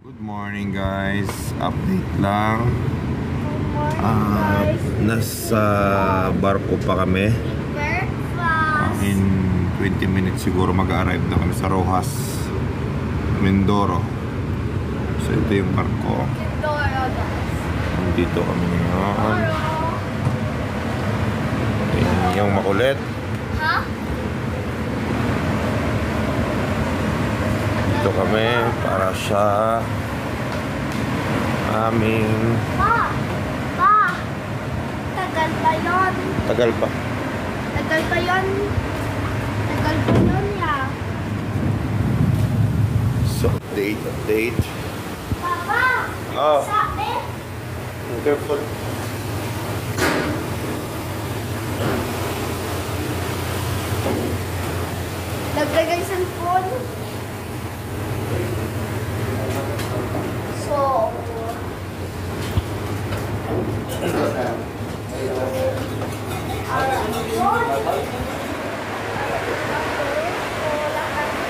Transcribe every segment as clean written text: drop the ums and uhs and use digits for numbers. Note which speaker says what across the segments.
Speaker 1: Good morning guys, update lang. Nasa barko pa kami. In 20 minutes siguro mag-arrive na kami sa Rojas, Mindoro. So ito yung barko. Nandito kami ngayon. Yung makulit. Dito kami para sa aming...
Speaker 2: Tagal pa yun.
Speaker 1: Tagal pa.
Speaker 2: Tagal pa yun. Tagal pa yun, ya.
Speaker 1: So, update.
Speaker 2: Papa!
Speaker 1: Oh,
Speaker 2: Sabi?
Speaker 1: careful.
Speaker 2: Naglagay sa phone. So,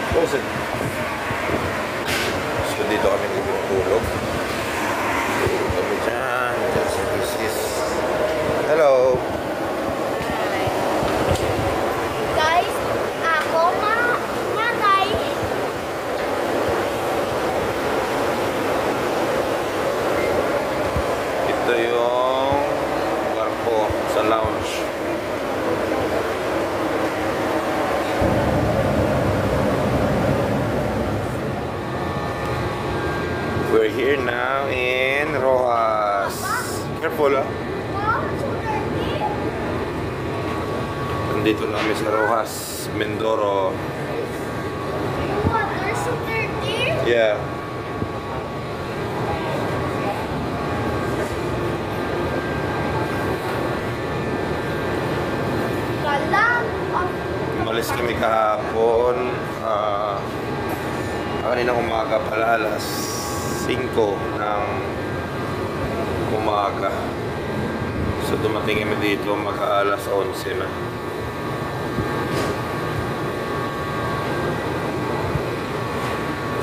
Speaker 1: Close it. So, dito kami tutulog. Kami dyan. This is... Hello.
Speaker 2: guys, ako matay.
Speaker 1: Ito yung barko sa lounge. We're here now in Rojas. Careful, ah.
Speaker 2: Mom, so dirty.
Speaker 1: Nandito na kami sa Rojas, Mindoro.
Speaker 2: Water so dirty.
Speaker 1: Yeah.
Speaker 2: Kalang.
Speaker 1: Umalis kami kahapon. Kaninang umaga pala, alas 5 ng umaga. So dumating kami dito mag-alas 11 na.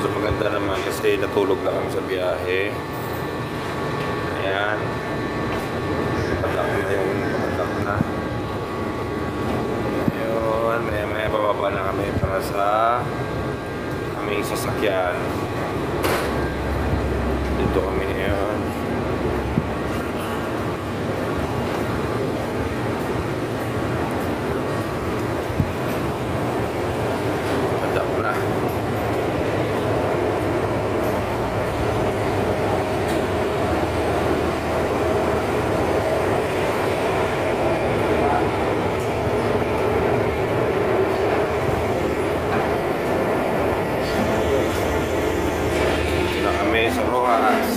Speaker 1: So maganda naman kasi natulog lang kami sa biyahe. Ayan. Patak na yung patak na. Ayun, maya bababa na kami para sa aming sasakyan. Dito kami ngayon. Patak na. Sa Rojas.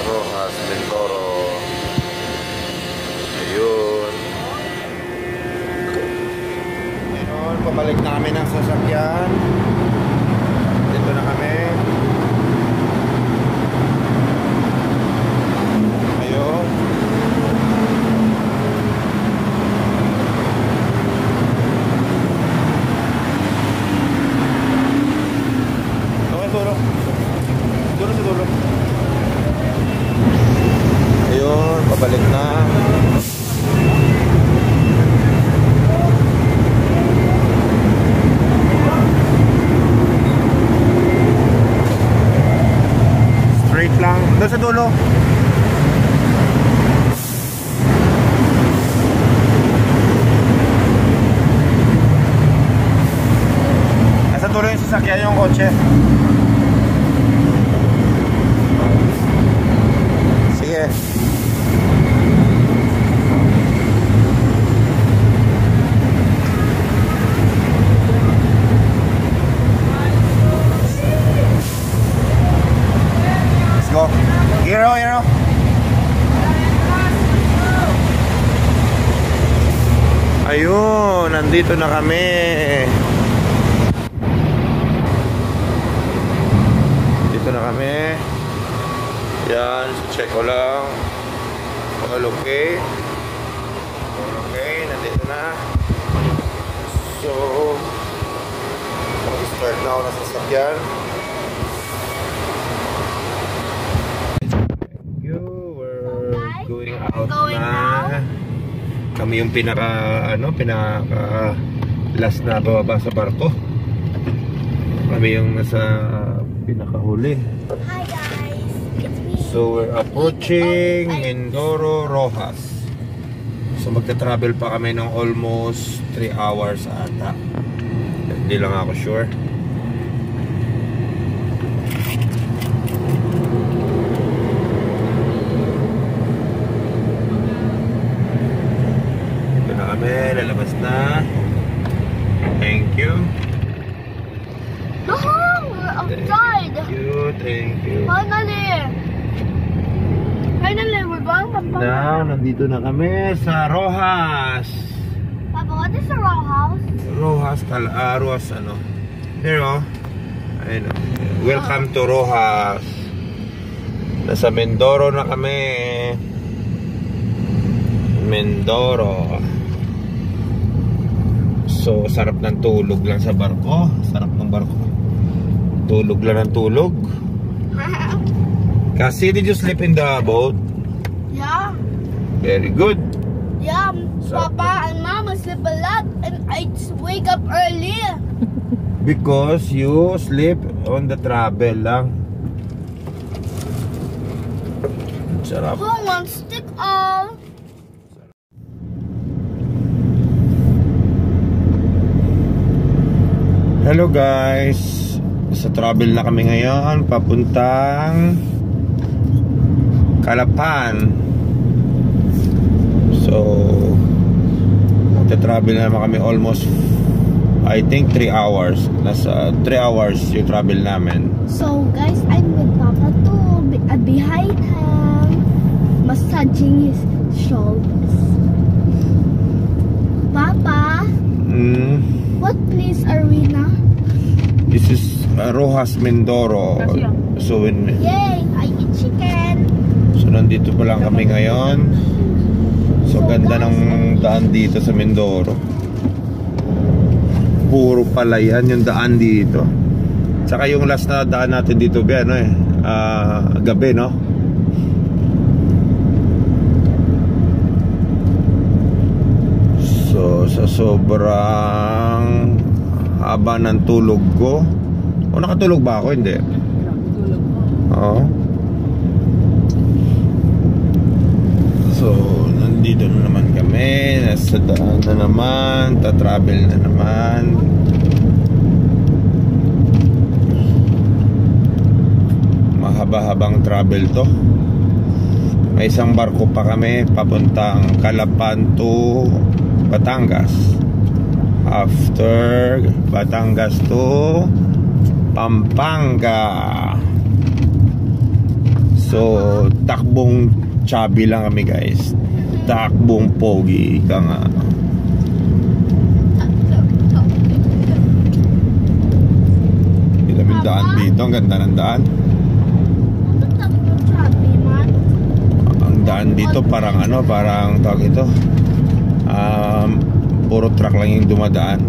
Speaker 1: Rojas, Mindoro. Ayun. Ayun, pabalik na kami ng sasakyan. Dito na kami. Ayun. Dulo sa dulo. Ayun, pabalik na. Straight lang. Doon sa dulo. Nasa dulo yung sasakyan yung kotse. Sige. Let's go. Hero. Ayun, nandito na kami. Dito na kami. Yan, check ko lang. All okay. All okay, nandito na. So, mag-start na ako na sasakyan. We're going out na. Kami yung pinaka last na bababa sa barko. Kami yung nasa pinakahuli.
Speaker 2: Hi guys, it's me.
Speaker 1: So we're approaching Mindoro, Rojas. So magta-travel pa kami ng almost 3 hours ata. Hindi lang ako sure. Ito na kami, lalabas na. Thank you.
Speaker 2: No, we're outside.
Speaker 1: Thank you.
Speaker 2: Finally, we're going to Pampanga.
Speaker 1: Now, nandito na kami sa Rojas.
Speaker 2: Papa, what is a row house?
Speaker 1: Rojas, Here, oh. Ayun, oh. Welcome to Rojas. Nasa Mindoro na kami. Mindoro. So, sarap ng tulog lang sa barko. Sarap ng barko. Tulog lang ng tulog. Kasi, did you sleep in the boat?
Speaker 2: Yeah.
Speaker 1: Very good.
Speaker 2: Yeah, Papa and Mama sleep a lot and I wake up early.
Speaker 1: Because you sleep on the travel lang. Sarap.
Speaker 2: Who wants stick all?
Speaker 1: Hello guys. Sa travel na kami ngayon papuntang Calapan. So travel na naman kami almost I think 3 hours. Nasa 3 hours yung travel namin.
Speaker 2: So guys, I'm with Papa too, behind him, massaging his shoulders. Papa, what place are we now?
Speaker 1: This is Rojas, Mindoro. So
Speaker 2: Yay, I eat chicken.
Speaker 1: So nandito pa lang kami ngayon. So ganda ng daan dito sa Mindoro. Puro palayan yung daan dito. Tsaka yung last na daan natin dito gabi, no? So sa sobrang haba ng tulog ko. O nakatulog ba ako? Hindi. Oo. So nandito na naman kami. Nasa daan na naman. Ta-travel na naman. Mahaba-habang travel to. May isang barko pa kami papuntang Calapan to Batangas. After Batangas to Pampanga. So takbong chubby lang kami guys. Takbong pogi ka nga. Ilaming daan dito. Ang ganda ng daan. Ang daan dito parang parang tawag ito, puro truck lang yung dumadaan.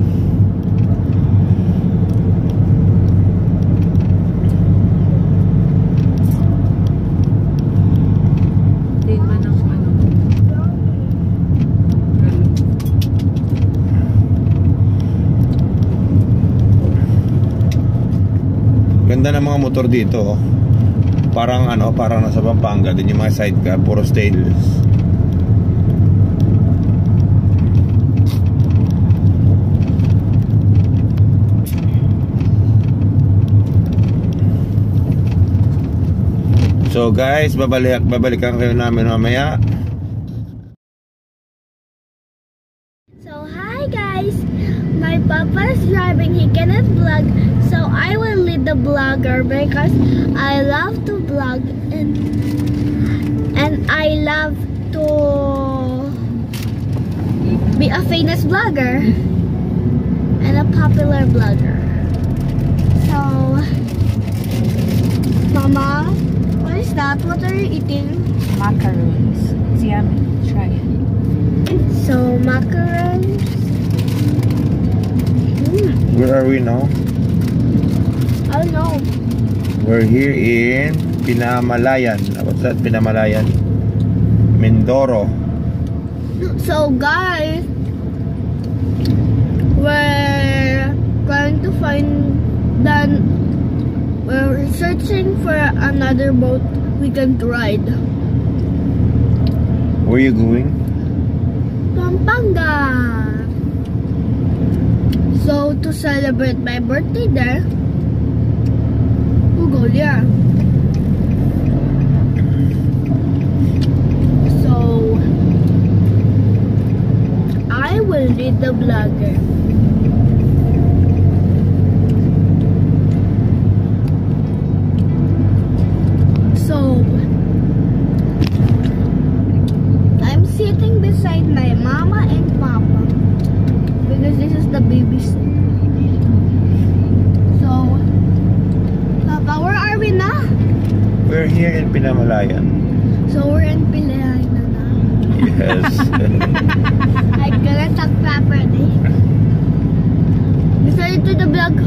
Speaker 1: Ganda ng mga motor dito, oh. Parang parang nasa Pampanga din yung mga sidecar, puro stainless. So guys, babalikan kayo namin mamaya.
Speaker 2: So hi guys, my papa is driving, he cannot vlog, so I will lead the vlogger because I love to vlog and I love to be a famous vlogger and a popular vlogger. So Mama, what is that? What are you eating?
Speaker 3: Macarons. It's yummy. Try it.
Speaker 2: So macarons.
Speaker 1: Where are we now?
Speaker 2: I don't know.
Speaker 1: We're here in Pinamalayan. What's that? Pinamalayan? Mindoro.
Speaker 2: So guys, we're going to find that we're searching for another boat we can ride.
Speaker 1: Where are you going?
Speaker 2: Pampanga. So to celebrate my birthday there, we'll go there. So I will lead the vlogger. So I'm sitting beside my mama and papa because this is the baby seat. So Papa, where are we now?
Speaker 1: We're here in Pinamalayan.
Speaker 2: So we're in Pilihan na now.
Speaker 1: Yes.
Speaker 2: I couldn't talk properly. Listen to the vlog.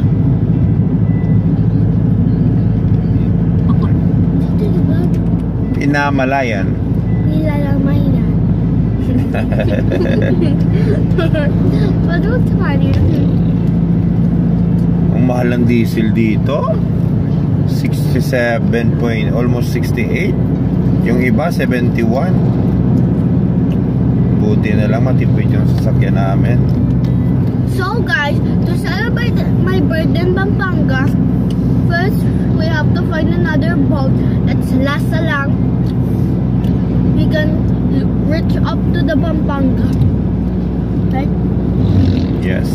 Speaker 2: Listen to the vlog.
Speaker 1: Pinamalayan.
Speaker 2: Pinamalayan. But what's funny?
Speaker 1: Ang mahal ng diesel dito. 67 point, almost 68. Yung iba 71. Buti na lang matipid yung sasakyan namin.
Speaker 2: So guys, to celebrate my birthday in Pampanga, first we have to find another boat that's lasa lang. We can reach up to the Pampanga, right?
Speaker 1: Yes.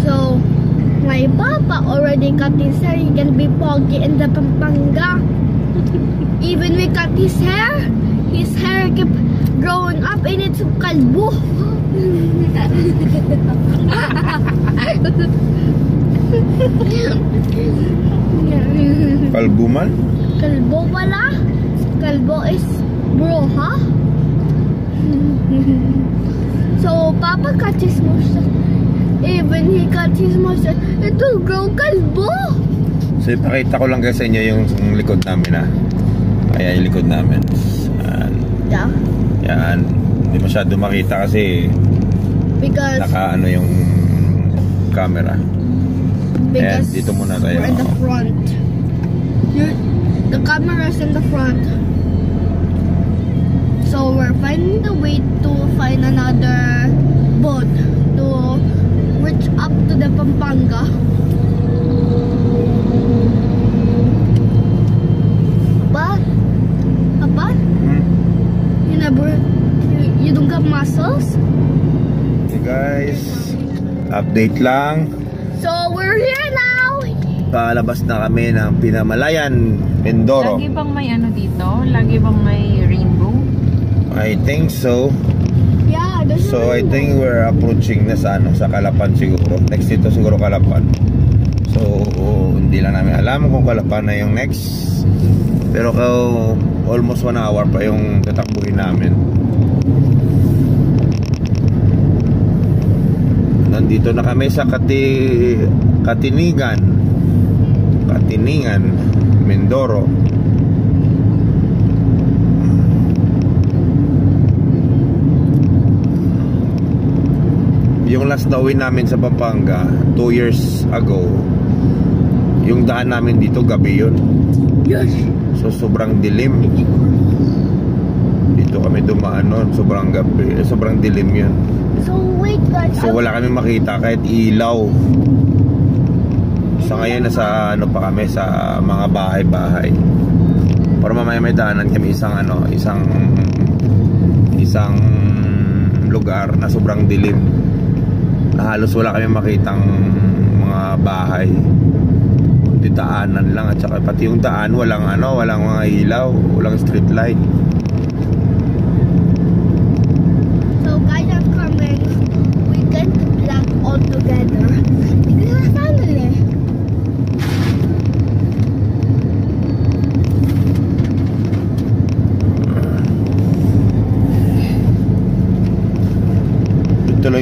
Speaker 2: So my papa already cut his hair. He can be foggy in the Pampanga. Even we cut his hair kept growing up and it's kalbo.
Speaker 1: Kalbo man?
Speaker 2: Kalbo pala? Kalbo is bro, huh? So Papa cut his mustache. Even he cut his mustache, it will grow kalbo.
Speaker 1: So ipakita ko lang guys sa inyo yung likod namin ha. Ayan yung likod namin. Yan.
Speaker 2: Yeah.
Speaker 1: Yan. Hindi masyado makita kasi
Speaker 2: Because
Speaker 1: naka ano yung camera. Ayan, dito muna tayo.
Speaker 2: we're in the front. The camera's in the front. So we're finding the way to find another boat to reach up to the Pampanga. Papa? You don't got muscles?
Speaker 1: Hey guys, update lang.
Speaker 2: So we're here now.
Speaker 1: Palabas na kami ng Pinamalayan, Mindoro.
Speaker 3: Lagi bang may ano dito? Lagi bang may rainbow?
Speaker 1: I think so.
Speaker 2: Yeah, there's
Speaker 1: So I think we're approaching na sa ano, sa Calapan siguro. Next dito siguro Calapan. So hindi lang namin alam kung Calapan na yung next. Pero almost 1 hour pa yung tatakbuhin namin. Nandito na kami sa Katiningan, Mindoro. Yung last na uwi namin sa Pampanga 2 years ago, yung daan namin dito gabi yun.
Speaker 2: Yes.
Speaker 1: So sobrang dilim. Dito kami dumaan noon, sobrang gabi, sobrang dilim yun.
Speaker 2: So wait guys.
Speaker 1: So wala kami makita kahit ilaw. So ngayon nasa ano pa kami sa mga bahay-bahay. Para mamaya may daanan kami isang lugar na sobrang dilim. Na halos wala kami makitang mga bahay. Daanan lang at saka pati yung daan walang mga ilaw, walang street light.
Speaker 2: So guys are coming. We can vlog all together. Because we're family.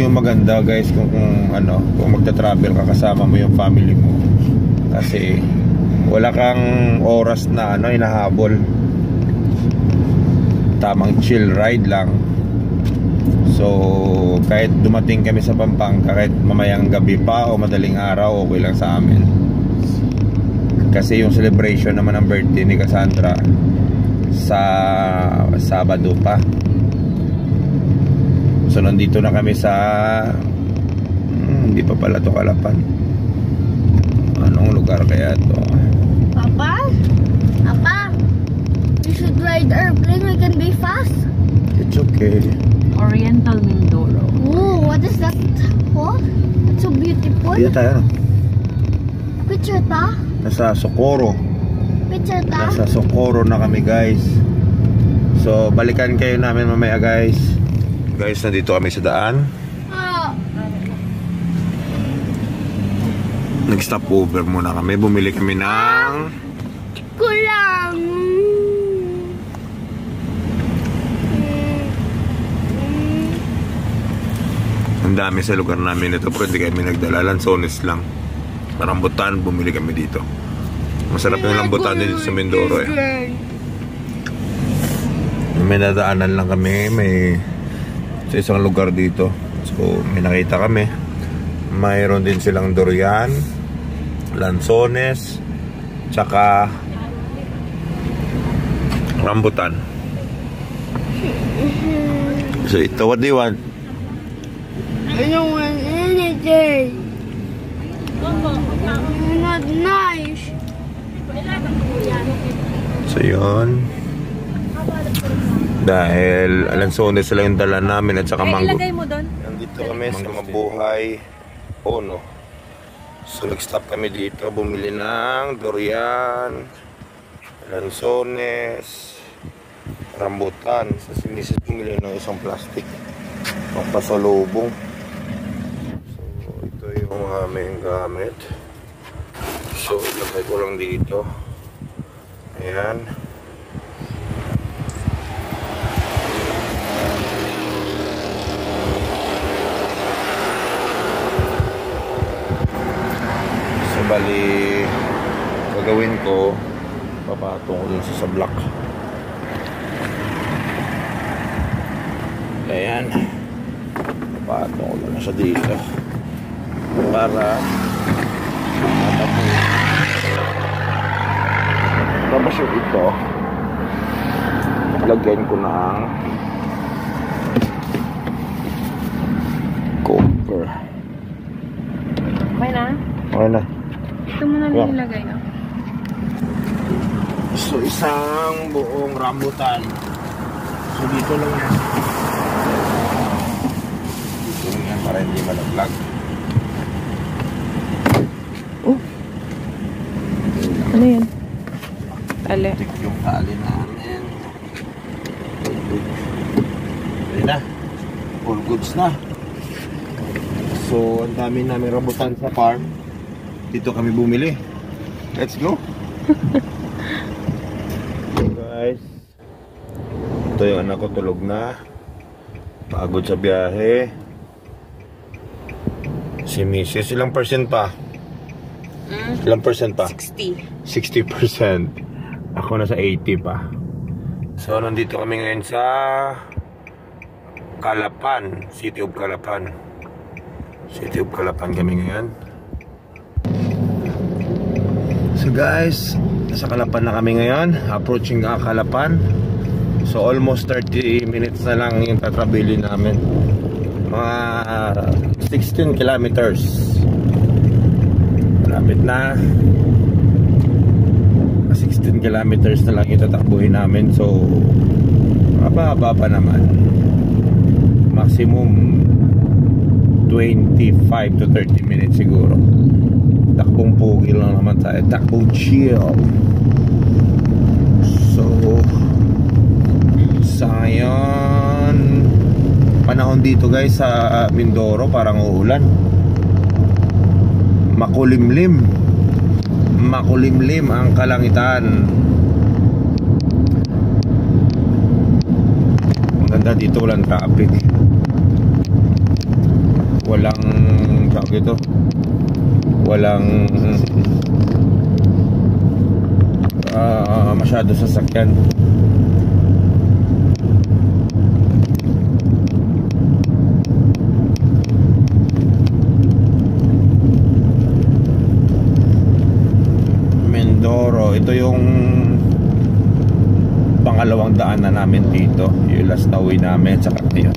Speaker 1: yung maganda guys kung ano, kung magta-travel ka kasama mo yung family mo. Kasi wala kang oras na ano hinahabol. Tamang chill ride lang. So kahit dumating kami sa Pampanga, kahit mamayang gabi pa o madaling araw, okay lang sa amin. Kasi yung celebration naman ng birthday ni Cassandra sa Sabado pa. So nandito na kami sa hindi pa pala to Calapan. Anong lugar kaya to?
Speaker 2: Papa? Papa? We should ride airplane. We can be fast.
Speaker 1: It's okay.
Speaker 3: Oriental Mindoro.
Speaker 2: Oh, what is that? What? It's so beautiful.
Speaker 1: Dito tayo.
Speaker 2: Picture ta?
Speaker 1: Nasa Socorro.
Speaker 2: Picture ta?
Speaker 1: Nasa Socorro na kami guys. So balikan kayo namin mamaya guys. Guys, nandito kami sa daan.
Speaker 2: Oh.
Speaker 1: Nag-stop over muna kami. Bumili kami ng
Speaker 2: Kulang.
Speaker 1: ang dami sa lugar namin ito, pero hindi kami nagdala. Lanzones lang. Rambutan, bumili kami dito. Masarap yung rambutan dito sa Mindoro eh. May nadaanan lang kami, sa isang lugar dito. So may nakita kami. Mayroon din silang durian, lanzones, tsaka rambutan. So ito, what do you want?
Speaker 2: I don't want anything. Not nice.
Speaker 1: So yun. Dahil lanzones sila yung dala namin at saka mango.
Speaker 3: Ilagay mo doon.
Speaker 1: Nandito kami sa Mabuhay Ono. So nag-stop kami dito, bumili ng durian, lanzones, rambutan. Sa sinisis bumili ng isang plastic pampasalubong. So ito yung aming gamit. So ilagay ko lang dito. Ayan. Bali, gagawin ko, papatong ko dun sa block. Ayan, papatong ko dun sa dito para tapos yung ito lagyan ko ng cover.
Speaker 3: Okay na?
Speaker 1: Okay na.
Speaker 3: Ito mo na nilagay, no?
Speaker 1: So isang buong rambutan. So dito lang yan. Dito lang yan para hindi malaglag.
Speaker 3: Oh! Ano yan? Tali.
Speaker 1: Tik yung tali namin. Ayun na. All goods na. So ang dami namin rambutan sa farm. Dito kami bumili. Let's go. So guys, ito yung anak ko, tulog na. Pagod sa biyahe. Si Mrs. Ilang percent pa? Ilang percent pa?
Speaker 3: 60.
Speaker 1: 60%. Ako nasa 80 pa. So nandito kami ngayon sa Calapan, City of Calapan. City of Calapan kami ngayon. So guys, nasa Calapan na kami ngayon. Approaching Calapan. So almost 30 minutes na lang yung tatrabilin namin. Mga 16 kilometers. Malapit na. 16 kilometers na lang yung tatakbuhin namin. So haba-haba pa naman. Maximum 25 to 30 minutes siguro. Takbong pogi lang naman tayo. Takbong chill. So sayang panahon dito guys sa Mindoro, parang uulan. Makulimlim. Makulimlim ang kalangitan. Maganda dito, walang traffic. walang tawag ito, walang masyado sasakyan. Mindoro, ito yung pangalawang daan na namin dito, yung last na uwi namin saka ngayon.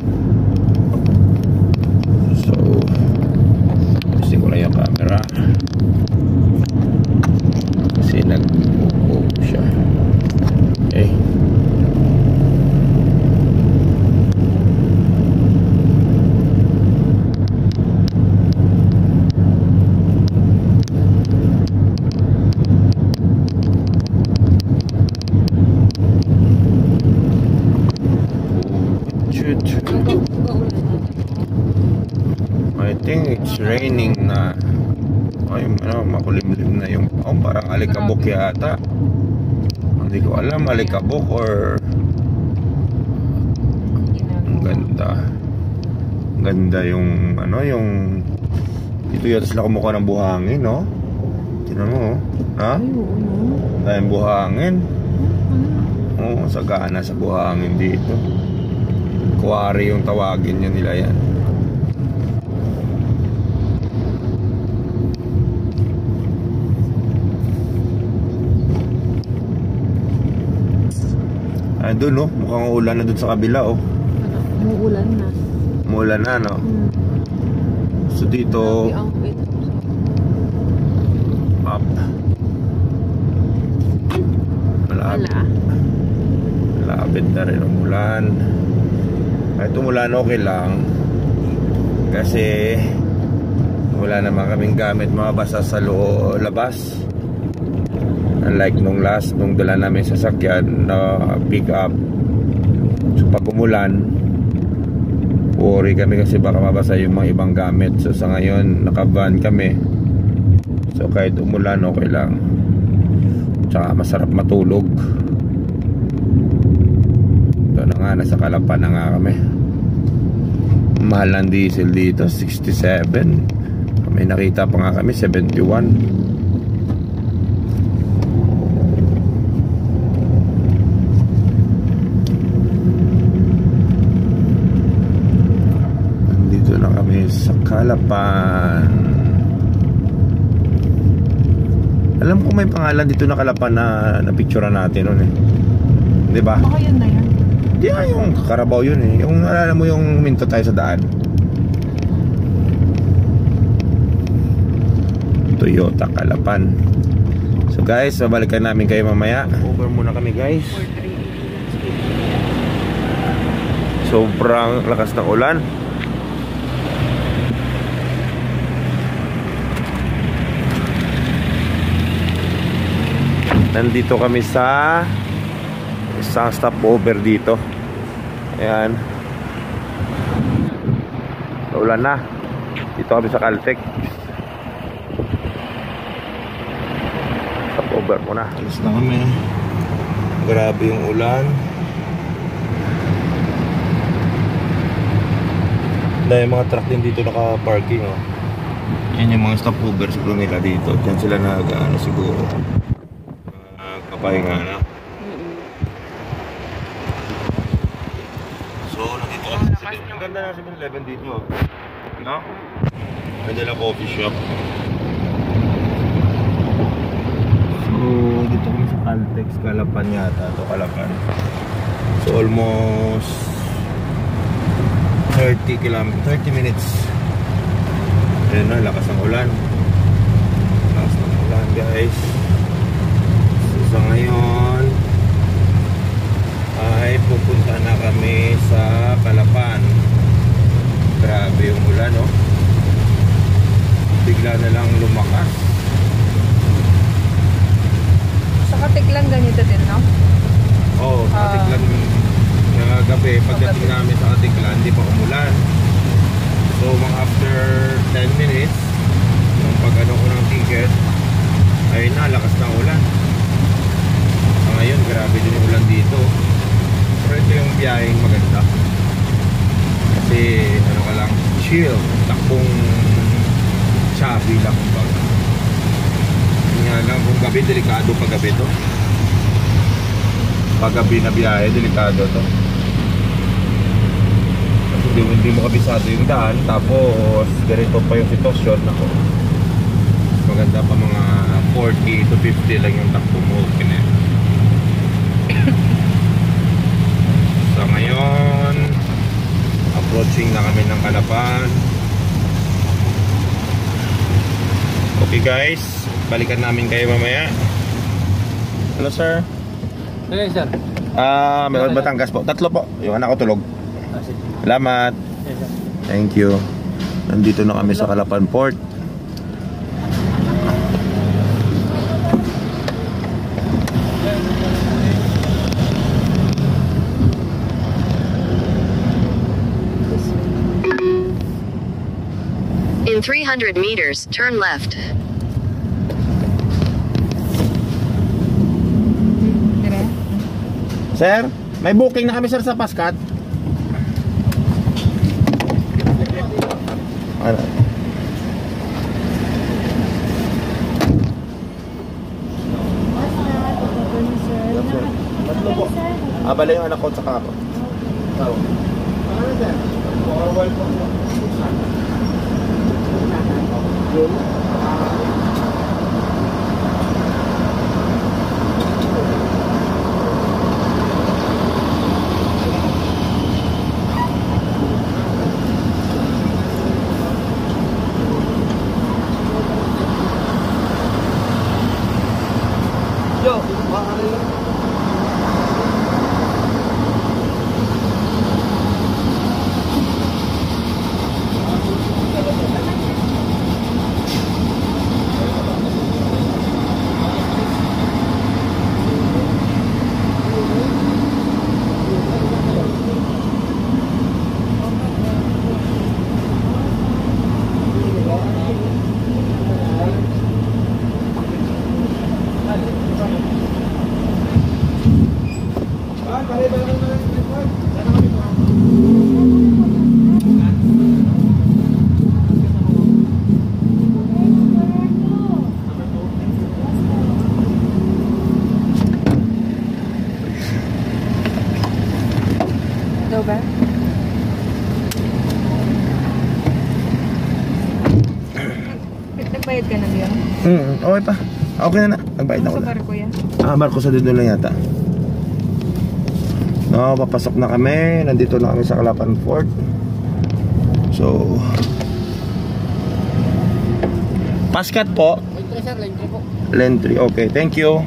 Speaker 1: So gusto ko lang yung camera kasi nag-move siya. Okay. I think it's raining na. Ay, makulimlim na yung parang alikabok yata. Hindi ko alam, alikabok or ang ganda. Ganda yung yung dito yata sila kumukuha ng buhangin, no? Tingnan mo, ha? Dahil buhangin. Oo, sagana sa buhangin dito. Quarry yung tawagin niya nila yan. Doon, no? Mukhang ulan na doon sa kabila, oh.
Speaker 3: Umuulan na.
Speaker 1: Umuulan na, no? So dito up. Malapit na rin ang ulan. Kahit umulan, okay lang. Kasi wala naman kaming gamit mabasa sa labas. Unlike nung dala namin sasakyan na pick up. So pag umulan, worry kami kasi baka mabasa yung mga ibang gamit. So sa ngayon naka-van kami. So kahit umulan, okay lang. Tsaka masarap matulog. Ito na nga, nasa Calapan na nga kami. Mahal ng diesel dito, 67. May nakita pa nga kami, 71. Sa Calapan. Alam ko may pangalan dito na Calapan na picturean natin noon eh. 'Di ba?
Speaker 3: Baka yun na yun.
Speaker 1: Di yung Carabao yun eh. Yung alam mo yung minto tayo sa daan. Toyota Calapan. So guys, babalikan namin kayo mamaya. Over muna kami guys. Sobrang lakas ng ulan. Nandito kami sa isang stopover dito. Ayan. Ulan na. Dito kami sa Caltex. Stopover muna. Alis na kami. Grabe yung ulan. Dahil mga truck din dito naka-parking, oh. Yan yung mga stopover siguro nila dito. Diyan sila nag-ano siguro. Pahinga na. So, nandito kami sa 7-Eleven. Ang ganda na 7-Eleven dito, no? Ganda na coffee shop. So, dito kami sa Caltex, Calapan yata. Ito, Calapan. So, almost 30 minutes. Ayun na, lakas ng ulan. Lakas ng ulan, guys. So ngayon ay pupunta na kami sa Calapan. Grabe yung ulan, no? Bigla na lang lumakas.
Speaker 3: Sa Katiklan ganito din, no?
Speaker 1: Oo, sa Katiklan gabi. Pagdating namin sa Katiklan, hindi pa umulan. So mga after 10 minutes nung pag-ano ko ng ticket, ay nalakas na ulan. Ngayon, grabe din yung ulan dito. Pero ito yung biyaheng maganda. Kasi, ano ka lang, chill. Takbong chubby lang kumbaga. Nga lang kung gabi, delikado pag gabi to. Pag gabi na biyahe, delikado to. Kasi hindi mo kabisado yung daan. Tapos ganito pa yung sitwasyon. Ako, maganda pa mga 40 to 50 lang yung takbo mo. So ngayon, approaching na kami ng Calapan. Okay guys, balikan namin kayo mamaya. Hello sir.
Speaker 4: Okay, sir.
Speaker 1: May Batangas po. 3 po. Yung anak ko tulog.
Speaker 4: Sige.
Speaker 1: Salamat.
Speaker 4: Yes, sir.
Speaker 1: Thank you. Nandito na kami sa Calapan Port.
Speaker 5: In 300 meters, turn left.
Speaker 3: Dire.
Speaker 1: Sir, may booking na kami sir sa Pascat. Ano? Tatlo po. Abala yung anak ko sa ako. Ano sir? Forward po.
Speaker 3: Daw ba? Nagbayad ka na diyan?
Speaker 1: Okay pa. Okay na na. Nagbayad na ko
Speaker 3: Sa
Speaker 1: na.
Speaker 3: barko yan?
Speaker 1: Marcos sa dito lang yata. No, papasok na kami. Nandito na kami sa Calapan Fort. So, Pascat po.
Speaker 4: Lane 3, sir. Lane 3 po.
Speaker 1: Lane 3. Okay, thank you.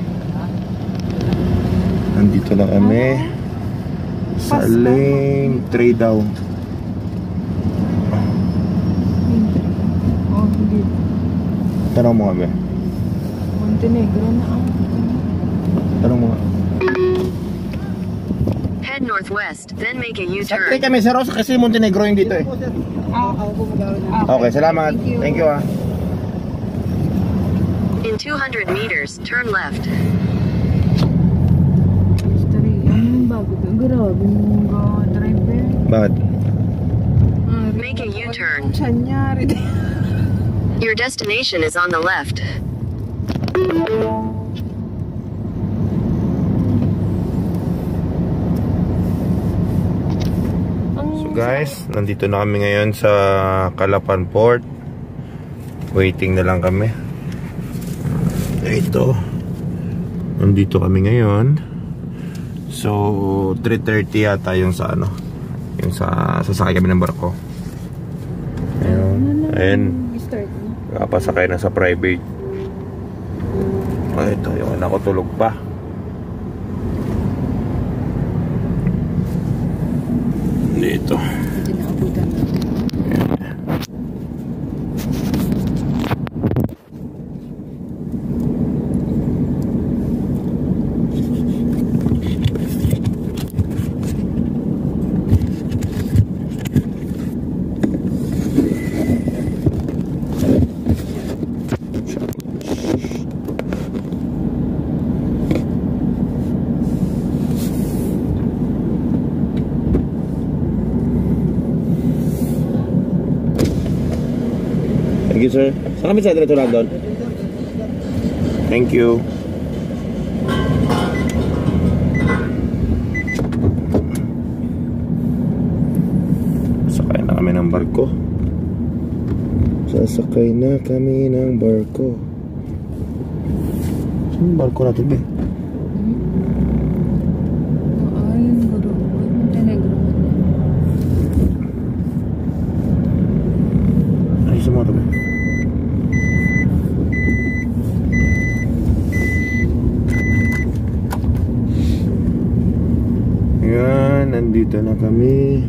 Speaker 1: Nandito na kami sa
Speaker 3: Pascat.
Speaker 1: Lane 3 daw.
Speaker 3: Oh, hindi.
Speaker 1: Tanong mo kami.
Speaker 3: Montenegro na ang.
Speaker 1: Tanong mo nga.
Speaker 5: Head northwest, then make a
Speaker 1: Sakti
Speaker 5: U-turn.
Speaker 1: kami sa Rosa kasi Montenegro yung dito eh.
Speaker 4: Po, sir. Ako po mag-awin na.
Speaker 1: Okay, salamat. Thank you ah.
Speaker 5: In 200 meters, turn left.
Speaker 3: History. Ano yung bago? Grabe yung driver.
Speaker 1: Bakit?
Speaker 5: Make a U-turn.
Speaker 3: Siya nyari.
Speaker 5: Your destination is on the left.
Speaker 1: So guys, nandito na kami ngayon sa Calapan Port. Waiting na lang kami. Ito. Nandito kami ngayon. So 3:30 yata yung sa ano, yung sa sasakay kami ng barko. Ayun. Ayun.
Speaker 3: Start na.
Speaker 1: Pasakay na sa private. Ito, yung anak ko tulog pa. Dito.
Speaker 3: Hindi na abutan natin.
Speaker 1: Sige sir. Saan kami sa diretso lang doon? Thank you. Sakay na kami ng barko. Sasakay na kami ng barko. Saan yung barko natin ba?
Speaker 3: Ayun, guru.
Speaker 1: Ay, sa mga tabi. Yan, nandito na kami.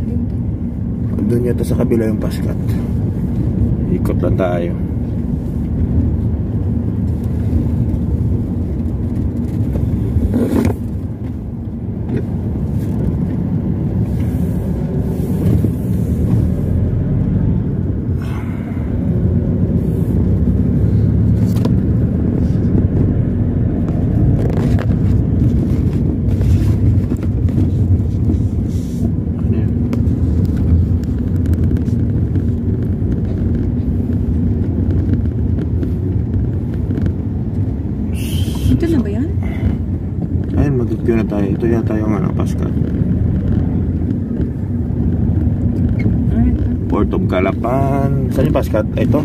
Speaker 1: Doon yata sa kabila yung Pascat. Ikot lang tayo.
Speaker 3: Ito na ba yan?
Speaker 1: Ayun, mag-review na tayo. Ito yata yung Pascat. Port of Calapan. Saan yung Pascat? Ito.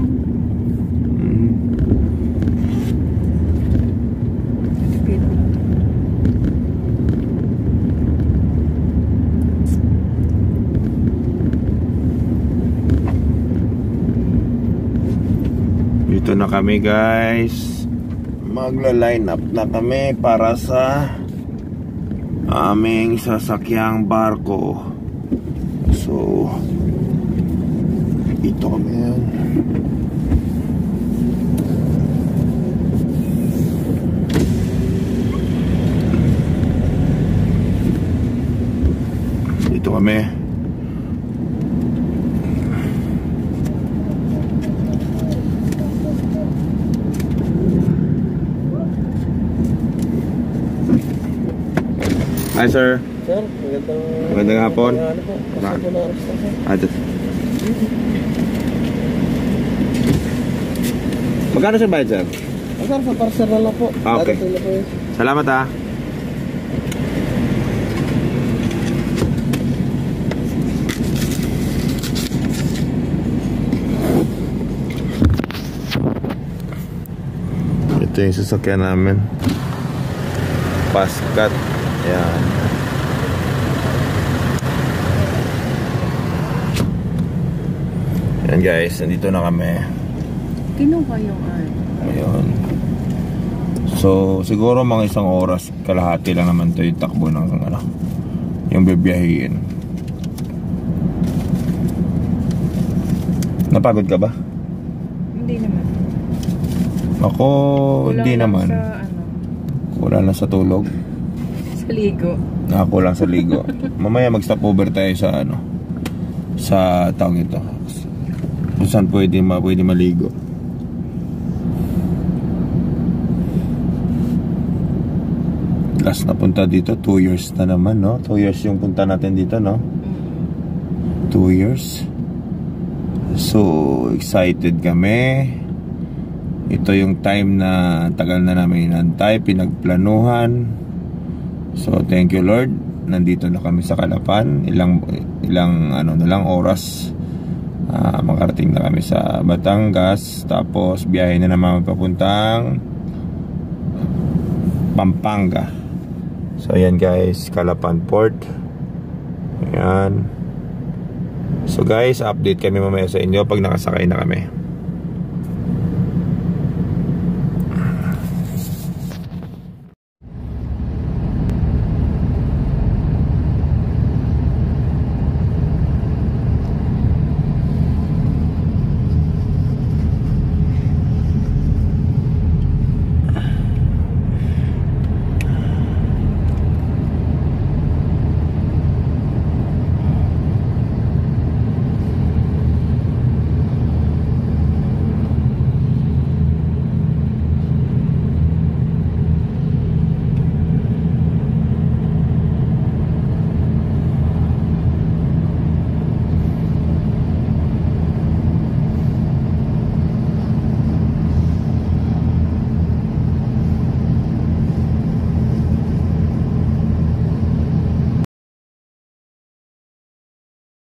Speaker 1: Dito na kami guys. Magla-line up na kami para sa aming sasakyang barko. So ito kami yan. Dito kami. Hi sir.
Speaker 4: Sir,
Speaker 1: Magandang hapon. Magkano sir bayad sir?
Speaker 4: Sir, sa parcel na lang po.
Speaker 1: Okay. Salamat ah. Ito yung sasakyan namin. Pascat. Ayan. Ayan guys, nandito na kami.
Speaker 3: Kinuha yung
Speaker 1: Ayun. So, siguro mga 1 oras kalahati lang naman to yung takbo ng yung bibiyahin. Napagod ka ba?
Speaker 3: Hindi naman.
Speaker 1: Ako, hindi naman. Kulang lang sa tulog.
Speaker 3: Sa ligo.
Speaker 1: Kulang sa ligo. Mamaya mag-stop over tayo sa sa tawag ito. Kung saan pwede maligo. Last na punta dito, 2 years na naman, no? 2 years yung punta natin dito, no? 2 years. So, excited kami. Ito yung time na tagal na namin inantay, pinagplanuhan. So, thank you Lord. Nandito na kami sa Calapan. Ilang oras. Makarating na kami sa Batangas. Tapos, biyahe na naman papuntang Pampanga. So, ayan guys, Calapan Port. Ayan. So guys, update kami mamaya sa inyo pag nakasakay na kami.